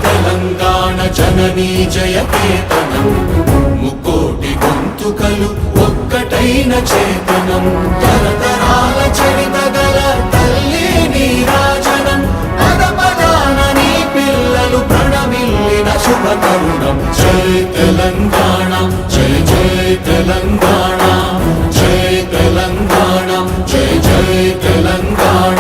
తెలంగాణ జననీ జయకేతనం ముక్కోటి గొంతుకలు ఒక్కటైన చేతనం తరతరాల చరిత గల తల్లి నీరాజనం పద పదాన నీ పిల్లలు ప్రణమిల్లిన శుభ తరుణం జై తెలంగాణ జై జై తెలంగాణ జై తెలంగాణ జై జై తెలంగాణ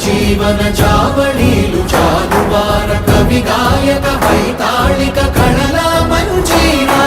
జీవన జావళీలు జాలువార కవి గాయక వైతాళిక కళల మంజీరా